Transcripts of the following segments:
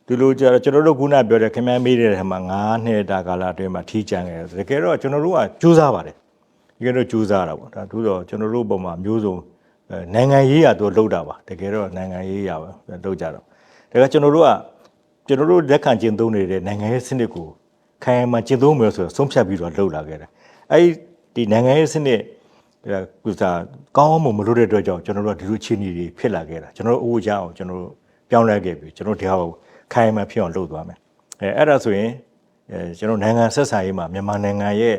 ဒီလိုကျွန်တော်တို့ခုနပြောတဲ့ခင်ဗျားမေးတဲ့ထဲမှာ9နှစ်တာကာလအတွင်းမှာထီးကျန်ခဲ့တယ်တကယ်တော့ကျွန်တော်တို့ကကြိုးစားပါတယ်တကယ်တော့ကြိုးစားတာပေါ့ဒါတို့တော့ကျွန်တော်တို့ပုံမှာမျိုးစုံနိုင်ငံရေးရာတို့လှုပ်တာပါတကယ်တော့နိုင်ငံရေးရာပဲလှုပ်ကြတော့ဒါကကျွန်တော်တို့လက်ခံကျင့်သုံးနေတဲ့နိုင်ငံရေးစနစ်ကိုခိုင်မာကျင့်သုံးမယ်ဆိုတော့ဆုံးဖြတ်ပြီးတော့လှုပ်လာခဲ့တယ်အဲ့ဒီနိုင်ငံရေးစနစ်ကုစားကောင်းအောင်မလုပ်တဲ့အတွက်ကြောင့်ကျွန်တော်တို့ကဒီလိုအခြေအနေတွေဖြစ်လာခဲ့တာကျွန်တော်တို့အိုးကြအောင်ကျွန်တော်တို့ပြောင်းလဲခဲ့ပြီကျွန်တော်ဒီဟာကိုခိုင်မာဖြစ်အောင်လုပ်သွားမယ်အဲ့ဒါဆိုရင်ကျွန်တော်နိုင်ငံဆက်ဆံရေးမှာမြန်မာနိုင်ငံရဲ့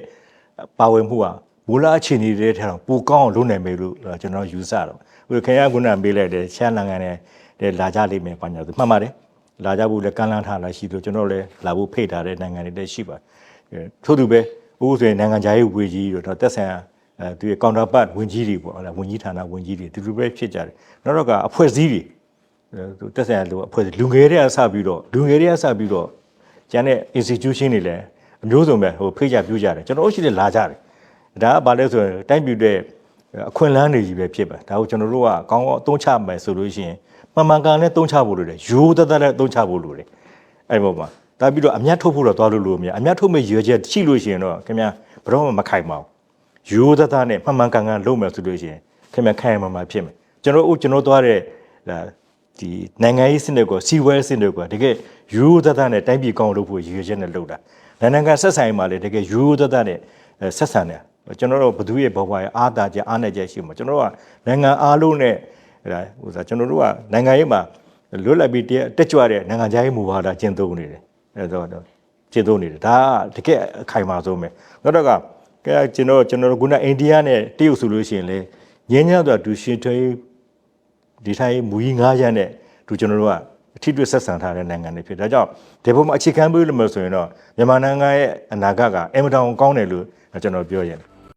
ပါဝင်မှုဟာမူလအခြေအနေတွေထဲတော့ပိုကောင်းအောင်လုပ်နိုင်မယ်လို့ကျွန်တော်ယူဆတော့ဟိုခင်ဗျားကပေးလိုက်တယ်ရှမ်းနိုင်ငံနဲ့လာကြလိမ့်မယ်ဘာညာဆိုမှတ်ပါတယ်လာကြဖို့လည်းကမ်းလှမ်းထားလာရှိလို့ကျွန်တော်လည်းလာဖို့ဖိတ်ထားတဲ့နိုင်ငံတွေလည်းရှိပါတယ်ထို့သူပဲဥပဒေနိုင်ငံခြားရေးဝန်ကြီးတို့တက်ဆန်သူရဲ့ counterpart ဝန်ကြီးတွေပေါ့ဝန်ကြီးဌာနဝန်ကြီးတွေဒီလိုပဲဖြစ်ကြတယ်နောက်တော့ကအဖွဲ့အစည်းတွေတက်ဆန်လို့အဖွဲ့လူငယ်တွေကစပြီးတော့ကျန်တဲ့ institution တွေလည်းအမျိုးစုံပဲဟိုဖိတ်ကြပြကြတယ်ကျွန်တော်တို့ရှိတယ်လာကြတယ်ဒါကဘာလဲဆိုရင်တိုင်းပြည်တဲ့အခွင့်အလမ်းတွေကြီးပဲဖြစ်ပါဒါကိုကျွန်တော်တို့ကကောင်းအောင်အသုံးချမယ်ဆိုလို့ရှိရင်မှန်ကန်နဲ့သုံးချဖို့လိုတယ်ရိုးသားနဲ့သုံးချဖို့လိုတယ်အဲ့ဒီပေါ်မှာဒါပြီးတော့အမျက်ထုတ်ဖို့တော့သွားလို့မရအမျက်ထုတ်မဲ့ရွေချက်ရှိလို့ရှိရင်တော့ခင်ဗျာဘယ်တော့မှမခိုင်ပါဘူးရိုးသားနဲ့မှန်ကန်လုပ်မယ်ဆိုလို့ရှိရင်ခင်ဗျာခိုင်မှဖြစ်မယ်ကျွန်တော်သွားတဲ့ဒီနိုင်ငံရေးစနစ်ကိုစီဝဲစနစ်ကိုတကယ်ရိုးသားနဲ့တိုင်းပြည်ကောင်းလုပ်ဖို့ရွေချက်နဲ့လုပ်တာနိုင်ငံဆက်ဆံရေးမှာလည်းတကယ်ရိုးသားနဲ့ဆက်ဆံတယ်ကျွန်တော်တို့ဘသူရဲ့ဘဝရဲ့အားတာချက်အားနဲ့ချက်ရှိမှာကျွန်တော်တို့ကနိုင်ငံအားလုံးနဲ့ကျွန်တော်တို့ကနိုင်ငံရေးမှာလွတ်လပ်ပြီးတက်ကြွတဲ့နိုင်ငံခြားရေးမူဝါဒကျင့်သုံးနေတယ်အဲတော့ကျင့်သုံးနေတယ်ဒါကတကယ်အခိုင်မာဆုံးပဲနောက်တော့ကကျွန်တော်ကအိန္ဒိယနဲ့တရုတ်ဆိုလို့ရှိရင်လေငင်းညံ့တော့သူရှင်ထွေးဒီထိုင်းမူကြီး9ရပ်နဲ့သူကျွန်တော်တို့ကအထီးတွဲဆက်ဆံထားတဲ့နိုင်ငံတွေဖြစ်ဒါကြောင့်ဒီဘုံမှာအခြေခံပေးလို့မဆိုရင်တော့မြန်မာနိုင်ငံရဲ့အနာဂတ်ကအင်မတန်ကောင်းတယ်လို့ကျွန်တော်ပြောရင်